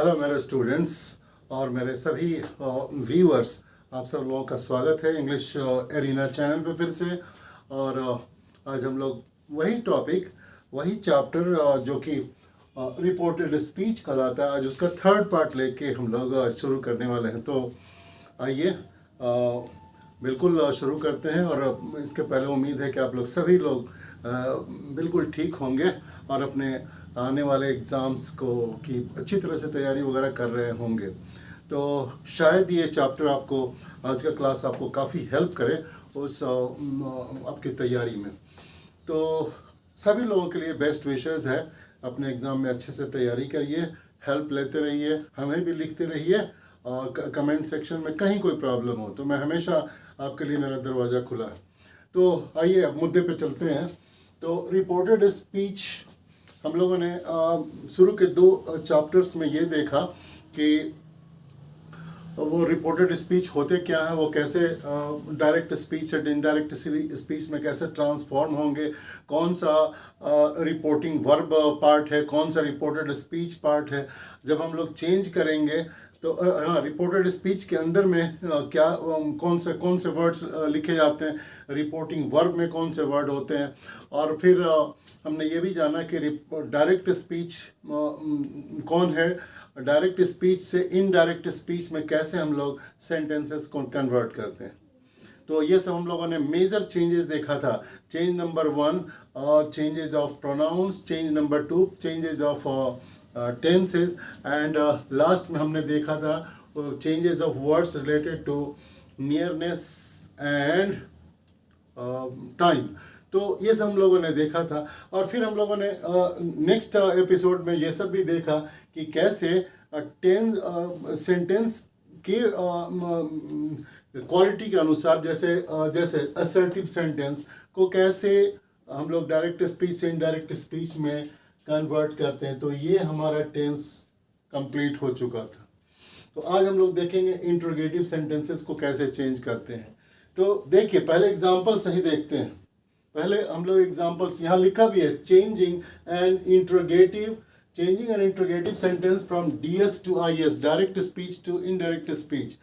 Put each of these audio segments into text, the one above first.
Hello मेरे students और मेरे सभी व्यूअर्स, आप सब लोगों का स्वागत है इंग्लिश एरिना चैनल पे फिर से। और आज हम लोग वही टॉपिक, वही चैप्टर जो कि रिपोर्टेड स्पीच कहलाता है, आज उसका थर्ड पार्ट लेके हम लोग शुरू करने वाले हैं। तो आइए बिल्कुल शुरू करते हैं। और इसके पहले उम्मीद है कि आप लोग सभी लोग बिल्कुल ठीक होंगे और अपने आने वाले एग्ज़ाम्स को की अच्छी तरह से तैयारी वगैरह कर रहे होंगे। तो शायद ये चैप्टर आपको, आज का क्लास आपको काफ़ी हेल्प करे उस आपकी तैयारी में। तो सभी लोगों के लिए बेस्ट विशेस है, अपने एग्ज़ाम में अच्छे से तैयारी करिए, हेल्प लेते रहिए, हमें भी लिखते रहिए और कमेंट सेक्शन में कहीं कोई प्रॉब्लम हो तो मैं हमेशा आपके लिए, मेरा दरवाज़ा खुला है। तो आइए अब मुद्दे पे चलते हैं। तो रिपोर्टेड स्पीच हम लोगों ने शुरू के दो चैप्टर्स में ये देखा कि वो रिपोर्टेड स्पीच होते क्या है, वो कैसे डायरेक्ट स्पीच से इनडायरेक्ट स्पीच में कैसे ट्रांसफॉर्म होंगे, कौन सा रिपोर्टिंग वर्ब पार्ट है, कौन सा रिपोर्टेड स्पीच पार्ट है। जब हम लोग चेंज करेंगे तो हाँ, रिपोर्टेड स्पीच के अंदर में क्या कौन से वर्ड्स लिखे जाते हैं, रिपोर्टिंग वर्ब में कौन से वर्ड होते हैं। और फिर हमने ये भी जाना कि डायरेक्ट स्पीच कौन है, डायरेक्ट स्पीच से इनडायरेक्ट स्पीच में कैसे हम लोग सेंटेंसेस को कन्वर्ट करते हैं। तो ये सब हम लोगों ने मेजर चेंजेस देखा था। Change number 1 changes of pronouns, change number 2 changes of tenses, and last में हमने देखा था changes of words related to nearness and time. तो ये सब हम लोगों ने देखा था। और फिर हम लोगों ने नेक्स्ट एपिसोड में ये सब भी देखा कि कैसे सेंटेंस की क्वालिटी के अनुसार, जैसे असर्टिव सेंटेंस को कैसे हम लोग डायरेक्ट स्पीच से इनडायरेक्ट स्पीच में कन्वर्ट करते हैं। तो ये हमारा टेंस कंप्लीट हो चुका था। तो आज हम लोग देखेंगे इंट्रोगेटिव सेंटेंसेस को कैसे चेंज करते हैं। तो देखिए, पहले एग्जांपल सही देखते हैं। पहले हम लोग एग्जांपल्स, यहाँ लिखा भी है, changing and interrogative sentence from DS to IS, direct speech to indirect speech.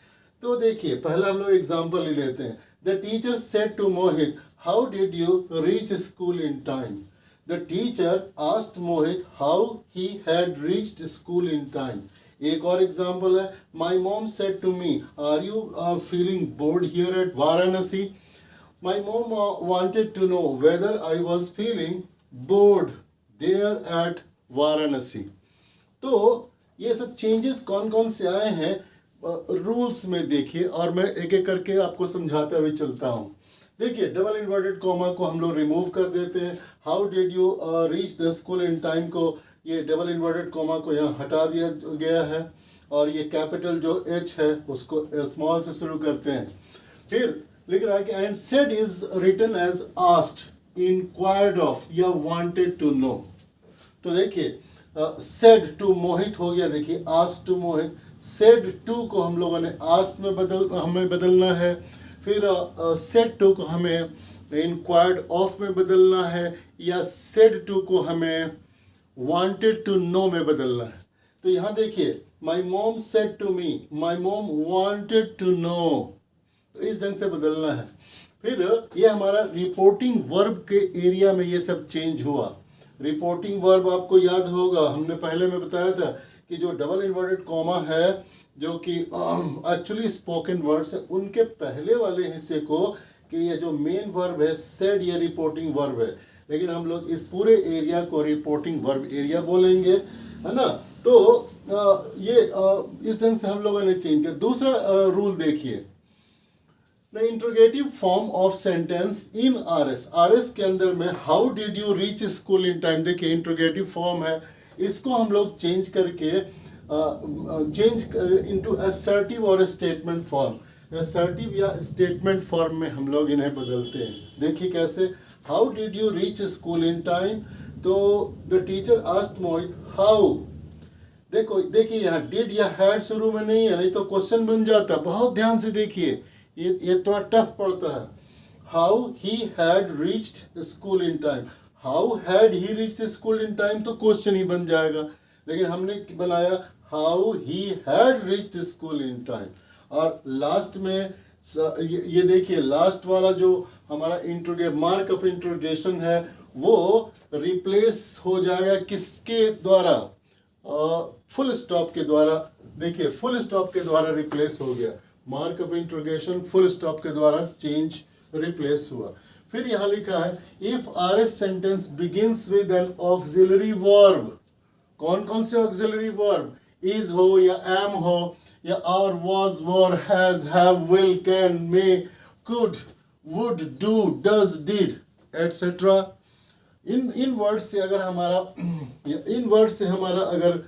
तो देखिए, पहला हम लोग एग्जांपल ले लेते हैं। The teacher said to Mohit, how did you reach school in time. The teacher asked Mohit how he had reached school in time. एक और एग्जाम्पल है, My mom said to me, are you feeling bored here at Varanasi? My mom wanted to know whether I was feeling bored there at Varanasi. तो ये सब changes कौन कौन से आए हैं रूल्स में देखिए, और मैं एक एक करके आपको समझाते हुए चलता हूँ। देखिए, डबल इन्वर्टेड कॉमा को हम लोग रिमूव कर देते हैं। How did you reach the school in time को, ये डबल इन्वर्टेड कॉमा को यहाँ हटा दिया गया है, और ये कैपिटल जो एच है उसको स्मॉल से शुरू करते हैं। फिर लिख रहा है कि and said is written as asked, inquired of या वांटेड टू नो। तो देखिए, सेड टू मोहित हो गया, देखिए asked to Mohit. Said to को हम लोगों ने आस्क्ड में हमें बदलना है। फिर सेड टू को हमें इंक्वायर्ड ऑफ में बदलना है, या सेड टू को हमें वांटेड टू नो में बदलना है। तो यहाँ देखिए, my mom said to me, my mom wanted to know, तो इस ढंग से बदलना है। फिर ये हमारा रिपोर्टिंग वर्ब के एरिया में ये सब चेंज हुआ। रिपोर्टिंग वर्ब आपको याद होगा, हमने पहले में बताया था कि जो डबल इन्वर्टेड कॉमा है, जो कि एक्चुअली स्पोकन वर्ड्स है, उनके पहले वाले हिस्से को, कि ये जो मेन वर्ब है सेड, ये रिपोर्टिंग वर्ब है, लेकिन हम लोग इस पूरे एरिया को रिपोर्टिंग वर्ब एरिया बोलेंगे, है ना। तो ये इस ढंग से हम लोगों ने चेंज किया। दूसरा रूल देखिए, the interrogative form of sentence in RS. RS के अंदर में how did you reach school in time, देखिए इंट्रोगेटिव फॉर्म है, इसको हम लोग चेंज करके चेंज इनटू असर्टिव और स्टेटमेंट फॉर्म, असर्टिव या स्टेटमेंट फॉर्म में हम लोग इन्हें बदलते हैं। देखिए कैसे, how did you reach school in time. तो the teacher asked Mohit how, देखिए यहाँ डिड या हैड शुरू में नहीं है, नहीं तो क्वेश्चन बन जाता। बहुत ध्यान से देखिए, ये थोड़ा टफ पड़ता है। How he had reached school in time, how had he reached school in time तो क्वेश्चन ही बन जाएगा। लेकिन हमने बनाया how he had reached school in time. और लास्ट में ये देखिए लास्ट वाला जो हमारा मार्क ऑफ इंट्रोगेशन है वो रिप्लेस हो जाएगा किसके द्वारा, फुल स्टॉप के द्वारा। देखिए फुल स्टॉप के द्वारा रिप्लेस हो गया, mark of interrogation full stop के द्वारा चेंज रिप्लेस हुआ। फिर यहाँ लिखा है if R S sentence begins with N auxiliary verb. कौन कौन से ऑक्सिलरी वर्ब, इज हो या एम हो या are, was, were, has, have, will, can, may, could, would, do, does, did et cetera. इन वर्ड से अगर हमारा अगर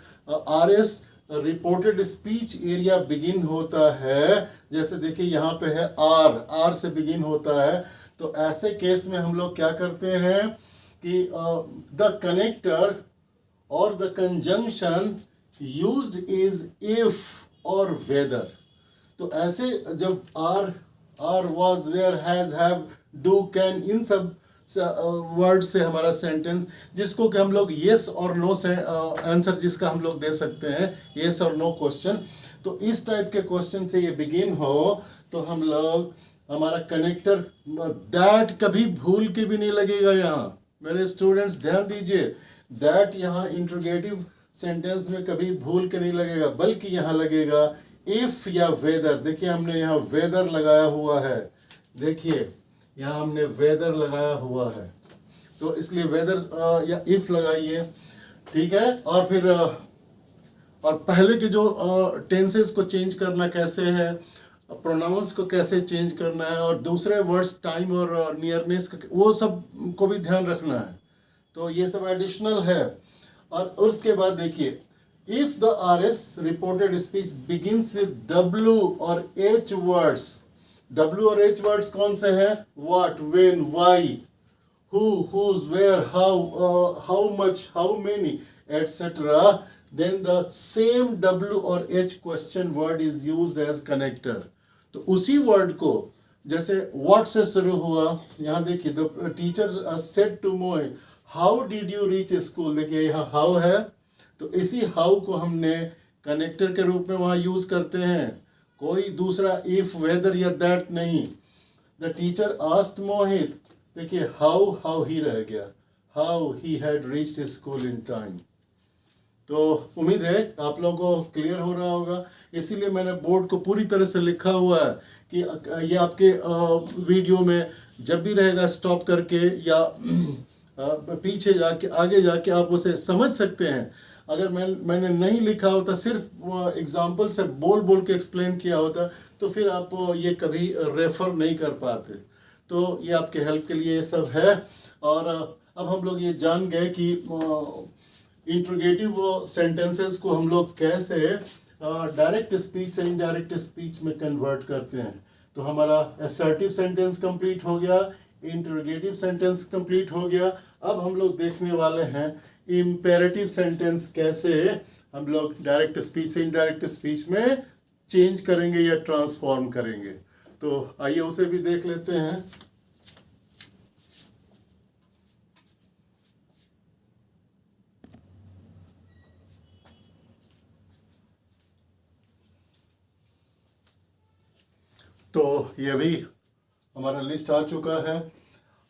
R S reported speech area begin होता है, जैसे देखिए यहाँ पे है आर से बिगिन होता है, तो ऐसे केस में हम लोग क्या करते हैं कि द कनेक्टर और the conjunction used is if और वेदर। तो ऐसे जब are, was, were, has, have, do, can, इन सब वर्ड से हमारा सेंटेंस, जिसको कि हम लोग येस और नो से आंसर जिसका हम लोग दे सकते हैं, येस और नो क्वेश्चन, तो इस टाइप के क्वेश्चन से ये बिगिन हो तो हम लोग हमारा कनेक्टर दैट कभी भूल के भी नहीं लगेगा। यहाँ मेरे स्टूडेंट्स ध्यान दीजिए, दैट यहाँ इंट्रोगेटिव सेंटेंस में कभी भूल के नहीं लगेगा, बल्कि यहाँ लगेगा इफ या वेदर। देखिए हमने यहाँ वेदर लगाया हुआ है, देखिए यहाँ हमने वेदर लगाया हुआ है, तो इसलिए वेदर या इफ लगाइए, ठीक है। और फिर और पहले के जो टेंसेस को चेंज करना कैसे है, प्रोनाउंस को कैसे चेंज करना है, और दूसरे वर्ड्स टाइम और नियरनेस का वो सब को भी ध्यान रखना है, तो ये सब एडिशनल है। और उसके बाद देखिए if the R S reported speech begins with W और एच वर्ड्स। डब्ल्यू और एच वर्ड्स कौन से हैं, what, when, why, who, whose, where, how much, how many et cetera, then the same W और H question word is used as connector। तो उसी word को जैसे what से शुरू हुआ, यहाँ देखिए the teacher said to Mohin how did you reach school, देखिए यहाँ how है, तो इसी how को हमने कनेक्टर के रूप में वहाँ यूज करते हैं, कोई दूसरा if, whether या that नहीं। the teacher asked Mohit, देखिए how ही रह गया, how he had reached school in time। तो उम्मीद है आप लोगों को क्लियर हो रहा होगा, इसीलिए मैंने बोर्ड को पूरी तरह से लिखा हुआ है कि ये आपके वीडियो में जब भी रहेगा स्टॉप करके या पीछे जाके आगे जाके आप उसे समझ सकते हैं। अगर मैंने नहीं लिखा होता, सिर्फ एग्जांपल से बोल के एक्सप्लेन किया होता, तो फिर आप ये कभी रेफर नहीं कर पाते। तो ये आपके हेल्प के लिए ये सब है। और अब हम लोग ये जान गए कि इंट्रोगेटिव सेंटेंसेस को हम लोग कैसे डायरेक्ट स्पीच से इनडायरेक्ट स्पीच में कन्वर्ट करते हैं। तो हमारा असर्टिव सेंटेंस कंप्लीट हो गया, इंट्रोगेटिव सेंटेंस कंप्लीट हो गया। अब हम लोग देखने वाले हैं इम्पेरेटिव सेंटेंस कैसे हम लोग डायरेक्ट स्पीच से इनडायरेक्ट स्पीच में चेंज करेंगे या ट्रांसफॉर्म करेंगे। तो आइए उसे भी देख लेते हैं। तो ये भी हमारा लिस्ट आ चुका है।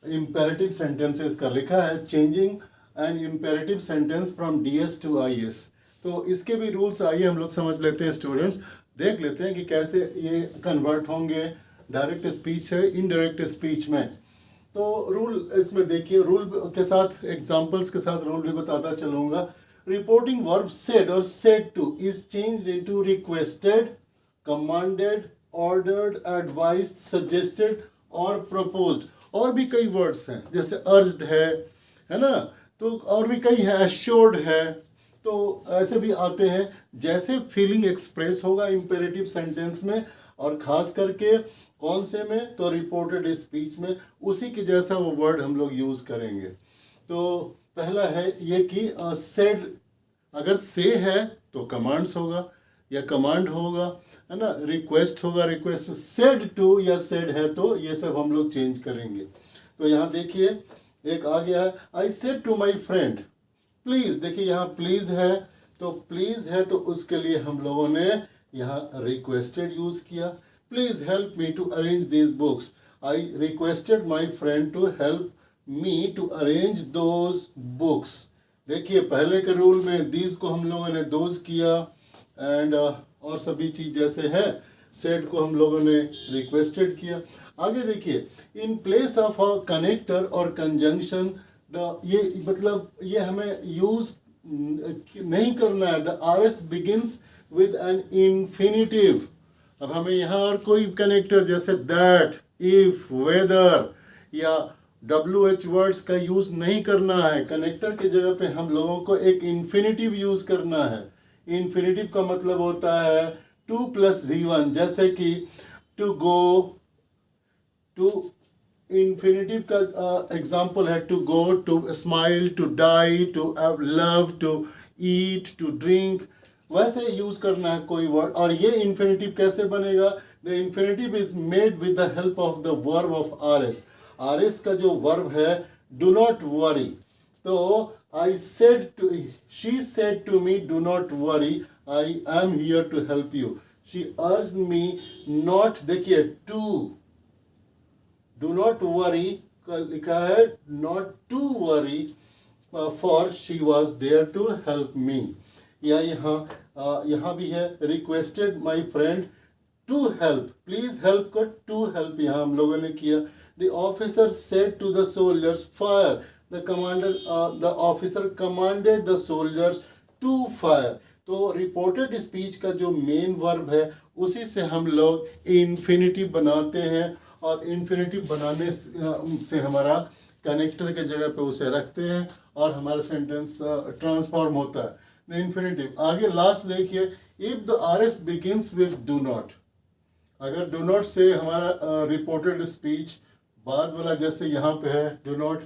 इम्पेरेटिव सेंटेंसेस का लिखा है changing an imperative sentence from DS to IS. तो इसके भी रूल्स आइए हम लोग समझ लेते हैं स्टूडेंट्स, देख लेते हैं कि कैसे ये कन्वर्ट होंगे डायरेक्ट स्पीच से इनडायरेक्ट स्पीच में। तो रूल इसमें देखिए, रूल के साथ एग्जांपल्स के साथ रूल भी बताता चलूँगा। रिपोर्टिंग वर्ब सेड और said two is changed into requested, commanded, ordered, advised, suggested और प्रपोज्ड। और भी कई वर्ड्स हैं जैसे अर्ज्ड है ना, तो और भी कई है, एश्योर्ड है। तो ऐसे भी आते हैं जैसे फीलिंग एक्सप्रेस होगा इम्पेरेटिव सेंटेंस में, और खास करके कौन से में, तो रिपोर्टेड स्पीच में उसी के जैसा वो वर्ड हम लोग यूज करेंगे। तो पहला है ये कि सेड, अगर से है तो कमांड्स होगा या कमांड होगा, है ना। रिक्वेस्ट होगा, रिक्वेस्ट। सेड टू या सेड है तो ये सब हम लोग चेंज करेंगे। तो यहाँ देखिए एक आ गया है, I said to my friend please. देखिए यहाँ प्लीज है, तो प्लीज है तो उसके लिए हम लोगों ने यहाँ रिक्वेस्टेड यूज किया. Please help me to arrange these books. I requested my friend to help me to arrange those books. देखिए पहले के रूल में दीज को हम लोगों ने दोज किया एंड और सभी चीज जैसे है सेड को हम लोगों ने रिक्वेस्टेड किया. आगे देखिए in place of a connector और कंजंक्शन ये मतलब ये हमें यूज नहीं करना है. The R S begins with an infinitive. अब हमें यहाँ और कोई कनेक्टर जैसे दैट, इफ, वेदर या WH वर्ड्स का यूज नहीं करना है. कनेक्टर की जगह पे हम लोगों को एक इन्फिनिटिव यूज करना है. इन्फिनिटिव का मतलब होता है 2 + V1. जैसे कि टू गो, टू इन्फिनिटिव का एग्जाम्पल है to go, to smile, to die, to love, to eat, to drink. वैसे यूज करना है कोई वर्ड. और ये इन्फिनिटिव कैसे बनेगा? The infinitive is made with the help of the verb of RS. RS का जो वर्ब है डू नॉट वरी. तो I said to, she said to me do not worry, I am here to help you. She urged me not, देखिए to, do not worry का लिखा है not to worry, for she was there to help me. या यहाँ भी है requested my friend to help. Please help कर to help यहाँ हम लोगों ने किया. The officer said to the soldiers, fire. The officer commanded the soldiers to fire. तो रिपोर्टेड स्पीच का जो मेन वर्ब है उसी से हम लोग इन्फिनिटिव बनाते हैं और इन्फिनिटिव बनाने से हमारा कनेक्टर के जगह पे उसे रखते हैं और हमारा सेंटेंस ट्रांसफॉर्म होता है. The infinitive. आगे लास्ट देखिए, if the RS begins with do not. अगर डू नॉट से हमारा रिपोर्टेड स्पीच बाद वाला जैसे यहाँ पे है डू नॉट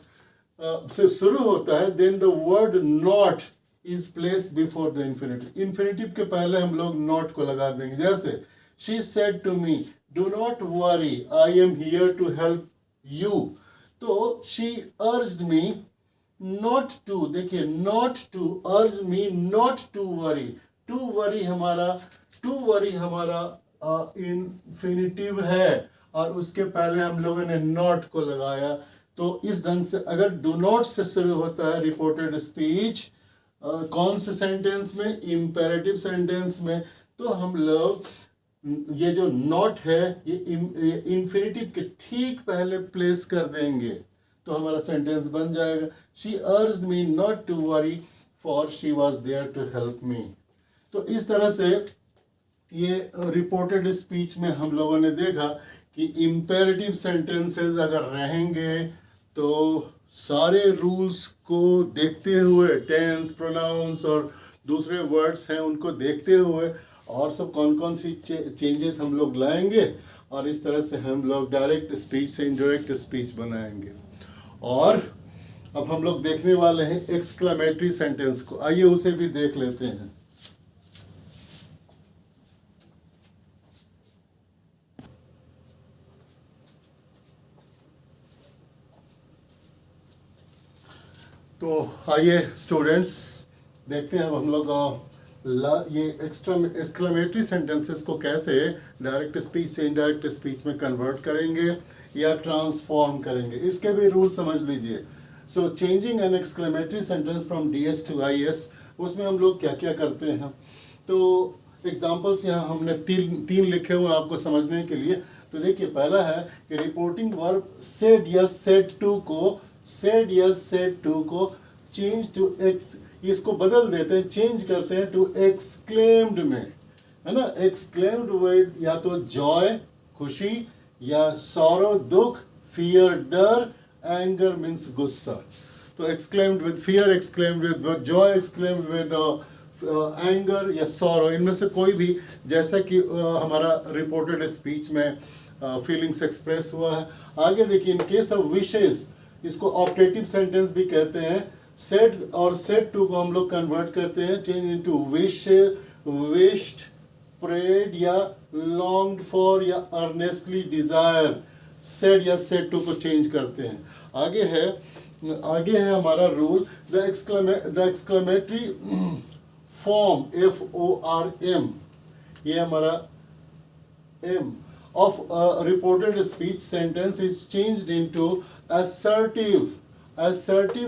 से शुरू होता है, then the word not is placed before the infinitive. Infinitive के पहले हम लोग नॉट को लगा देंगे. जैसे she said to me do not worry, I am here to help you. तो she urged me not to, देखिए not to, urge me not to worry. To worry हमारा इन्फिनिटिव है और उसके पहले हम लोगों ने नॉट को लगाया. तो इस ढंग से अगर डू नॉट से शुरू होता है रिपोर्टेड स्पीच कौन से सेंटेंस में? इंपेरेटिव सेंटेंस में. तो हम लोग ये जो नॉट है ये इन्फिनिटिव के ठीक पहले प्लेस कर देंगे तो हमारा सेंटेंस बन जाएगा. She urged me not to worry for she was there to help me. तो इस तरह से ये रिपोर्टेड स्पीच में हम लोगों ने देखा कि इम्पेरेटिव सेंटेंसेस अगर रहेंगे तो सारे रूल्स को देखते हुए, टेंस, प्रोनाउंस और दूसरे वर्ड्स हैं उनको देखते हुए और सब कौन कौन सी चेंजेस हम लोग लाएंगे और इस तरह से हम लोग डायरेक्ट स्पीच से इनडायरेक्ट स्पीच बनाएंगे. और अब हम लोग देखने वाले हैं एक्सक्लेमेटरी सेंटेंस को. आइए उसे भी देख लेते हैं. तो आइए स्टूडेंट्स देखते हैं अब हम लोग ये एक्सक्लेमेटरी सेंटेंसेस को कैसे डायरेक्ट स्पीच से इनडायरेक्ट स्पीच में कन्वर्ट करेंगे या ट्रांसफॉर्म करेंगे. इसके भी रूल समझ लीजिए. So changing an exclamatory sentence from DS to IS, उसमें हम लोग क्या क्या करते हैं. तो एग्जाम्पल्स यहाँ हमने तीन लिखे हुए आपको समझने के लिए. तो देखिए पहला है कि रिपोर्टिंग वर्ब सेड या सेड टू को चेंज टू इसको बदल देते हैं, चेंज करते हैं टू एक्सक्लेम्ड में, है ना. एक्सक्लेम्ड विद या तो जॉय खुशी या सॉरो दुख, फियर डर, एंगर मीन्स गुस्सा. तो exclaimed with fear, exclaimed with Joy, exclaimed with anger या सॉरो, इनमें से कोई भी जैसा कि हमारा रिपोर्टेड स्पीच में फीलिंग्स एक्सप्रेस हुआ है. आगे देखिए इन केस ऑफ विशेस, इसको ऑप्टेटिव सेंटेंस भी कहते हैं. सेड और सेड टू को हम लोग कन्वर्ट करते हैं, change into wish, wished, prayed या लॉन्ग्ड फॉर या अर्नेस्टली डिजायर. सेड या सेड टू को चेंज करते हैं. आगे है हमारा rule, the exclamatory form, FORM, ये हमारा M of a reported speech sentence is changed into assertive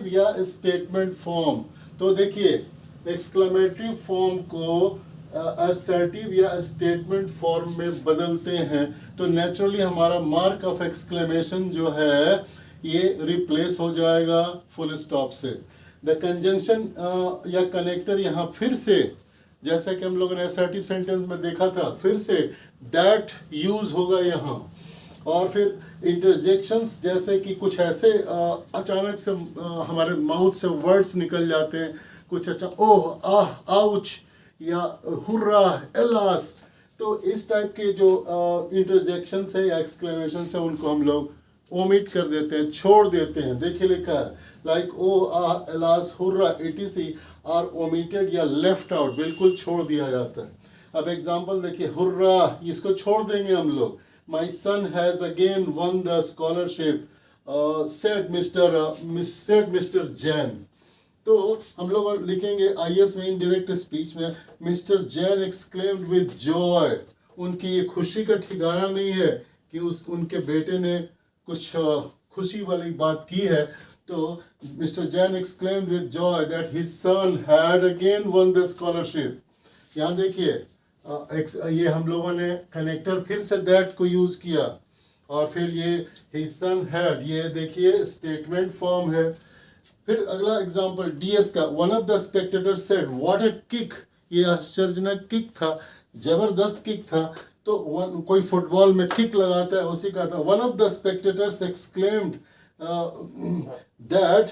या statement form. तो देखिए एक्सक्लेमेटरी फॉर्म को assertive या स्टेटमेंट फॉर्म में बदलते हैं तो नेचुरली हमारा मार्क ऑफ एक्सक्लेमेशन जो है ये रिप्लेस हो जाएगा फुल स्टॉप से. द कंजंक्शन या कनेक्टर यहाँ फिर से, जैसा कि हम लोगों ने असर्टिव सेंटेंस में देखा था, फिर से दैट यूज होगा यहाँ. और फिर इंटरजेक्शंस, जैसे कि कुछ ऐसे अचानक से हमारे माउथ से वर्ड्स निकल जाते हैं, कुछ अच्छा ओह आह आउच या हुर्रा एलास, तो इस टाइप के जो इंटरजेक्शंस है या एक्सक्लेमेशन है उनको हम लोग ओमिट कर देते हैं, छोड़ देते हैं. देखिए लिखा है like O ah alas hurrah etc are omitted या लेफ्ट आउट, बिल्कुल छोड़ दिया जाता है. अब एग्जांपल देखिए, हुर्रा इसको छोड़ देंगे हम लोग. My son has again won the scholarship said Mister Jain. तो हम लोग लिखेंगे IS में इनडायरेक्ट स्पीच में Mister Jain exclaimed with joy. उनकी ये खुशी का ठिकाना नहीं है कि उनके बेटे ने कुछ खुशी वाली बात की है. तो mister Jain exclaimed with Joy that his son had again won the scholarship. यहाँ देखिए ये हम लोगों ने कनेक्टर फिर से दैट को यूज़ किया और फिर ये हिज सन हैड, ये देखिए स्टेटमेंट फॉर्म है. फिर अगला एग्जांपल DS का, one of the Spectator said what a kick. ये आश्चर्यजनक किक था, जबरदस्त किक था. तो कोई फुटबॉल में किक लगाता है, उसी का था. One of the spectators exclaimed that,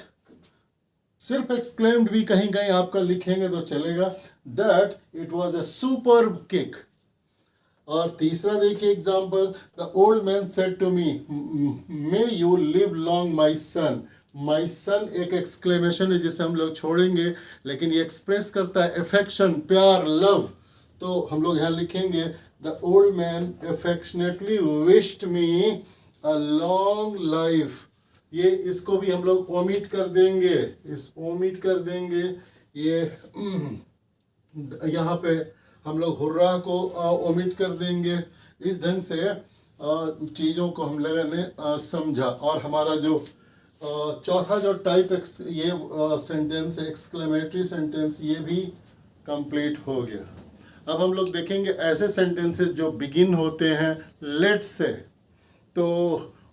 सिर्फ एक्सक्लेम्ड भी कहीं कहीं आपका लिखेंगे तो चलेगा, that it was a superb kick. और तीसरा देखिए example, the old man said to me may you live long my son. My son एक एक्सक्लेमेशन है जिसे हम लोग छोड़ेंगे, लेकिन ये एक्सप्रेस करता है अफेक्शन, प्यार, लव. तो हम लोग यहाँ लिखेंगे the old man affectionately wished me a long life. ये इसको भी हम लोग ओमिट कर देंगे, ओमिट कर देंगे. ये यहाँ पे हम लोग हुर्रा को ओमिट कर देंगे. इस ढंग से चीज़ों को हम लोगों ने समझा. और हमारा जो चौथा जो टाइप ये सेंटेंस है एक्सक्लेमेटरी सेंटेंस, ये भी कंप्लीट हो गया. अब हम लोग देखेंगे ऐसे सेंटेंसेस जो बिगिन होते हैं लेट से. तो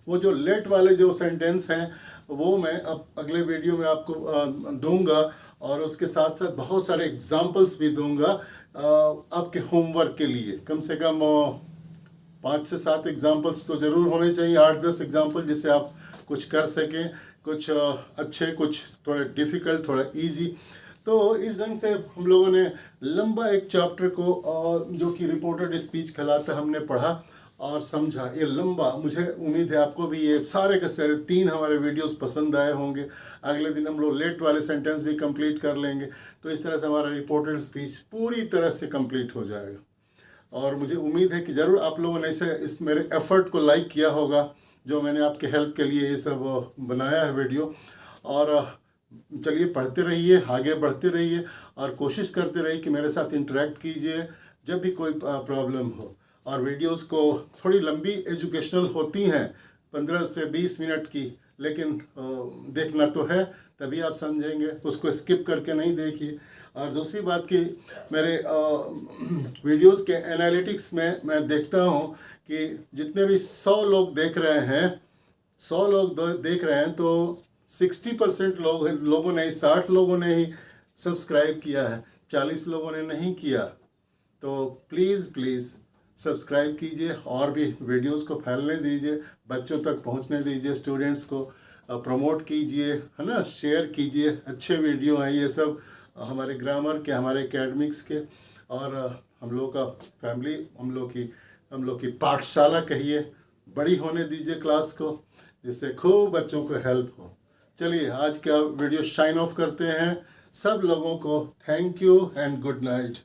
वो जो लेट वाले जो सेंटेंस हैं वो मैं अब अगले वीडियो में आपको दूंगा और उसके साथ साथ बहुत सारे एग्जांपल्स भी दूंगा आपके होमवर्क के लिए. कम से कम 5 से 7 एग्जांपल्स तो ज़रूर होने चाहिए, 8-10 एग्जांपल, जिससे आप कुछ कर सकें, कुछ अच्छे, कुछ थोड़े डिफ़िकल्ट, थोड़ा इजी. तो इस ढंग से हम लोगों ने लंबा एक चैप्टर को जो कि रिपोर्टेड स्पीच कहलाता हमने पढ़ा और समझा. ये लंबा, मुझे उम्मीद है आपको भी ये सारे के सारे 3 हमारे वीडियोस पसंद आए होंगे. अगले दिन हम लोग लेट वाले सेंटेंस भी कंप्लीट कर लेंगे. तो इस तरह से हमारा रिपोर्टेड स्पीच पूरी तरह से कंप्लीट हो जाएगा. और मुझे उम्मीद है कि ज़रूर आप लोगों ने इस मेरे एफ़र्ट को लाइक किया होगा, जो मैंने आपके हेल्प के लिए ये सब बनाया है वीडियो. और चलिए पढ़ते रहिए, आगे बढ़ते रहिए और कोशिश करते रहिए कि मेरे साथ इंटरेक्ट कीजिए जब भी कोई प्रॉब्लम हो. और वीडियोस को थोड़ी लंबी एजुकेशनल होती हैं, 15 से 20 मिनट की, लेकिन देखना तो है तभी आप समझेंगे, उसको स्किप करके नहीं देखिए. और दूसरी बात कि मेरे वीडियोस के एनालिटिक्स में मैं देखता हूँ कि जितने भी 100 लोग देख रहे हैं, 100 लोग देख रहे हैं, तो 60% लोगों ने, 60 लोगों ने ही सब्सक्राइब किया है, 40 लोगों ने नहीं किया. तो प्लीज़ सब्सक्राइब कीजिए और भी वीडियोस को फैलने दीजिए, बच्चों तक पहुंचने दीजिए, स्टूडेंट्स को प्रमोट कीजिए, है ना, शेयर कीजिए. अच्छे वीडियो हैं ये सब, हमारे ग्रामर के, हमारे एकेडमिक्स के, और हम लोग का फैमिली, हम लोग की पाठशाला कहिए, बड़ी होने दीजिए क्लास को, जिससे खूब बच्चों को हेल्प हो. चलिए आज का वीडियो शाइन ऑफ करते हैं. सब लोगों को thank you and good night.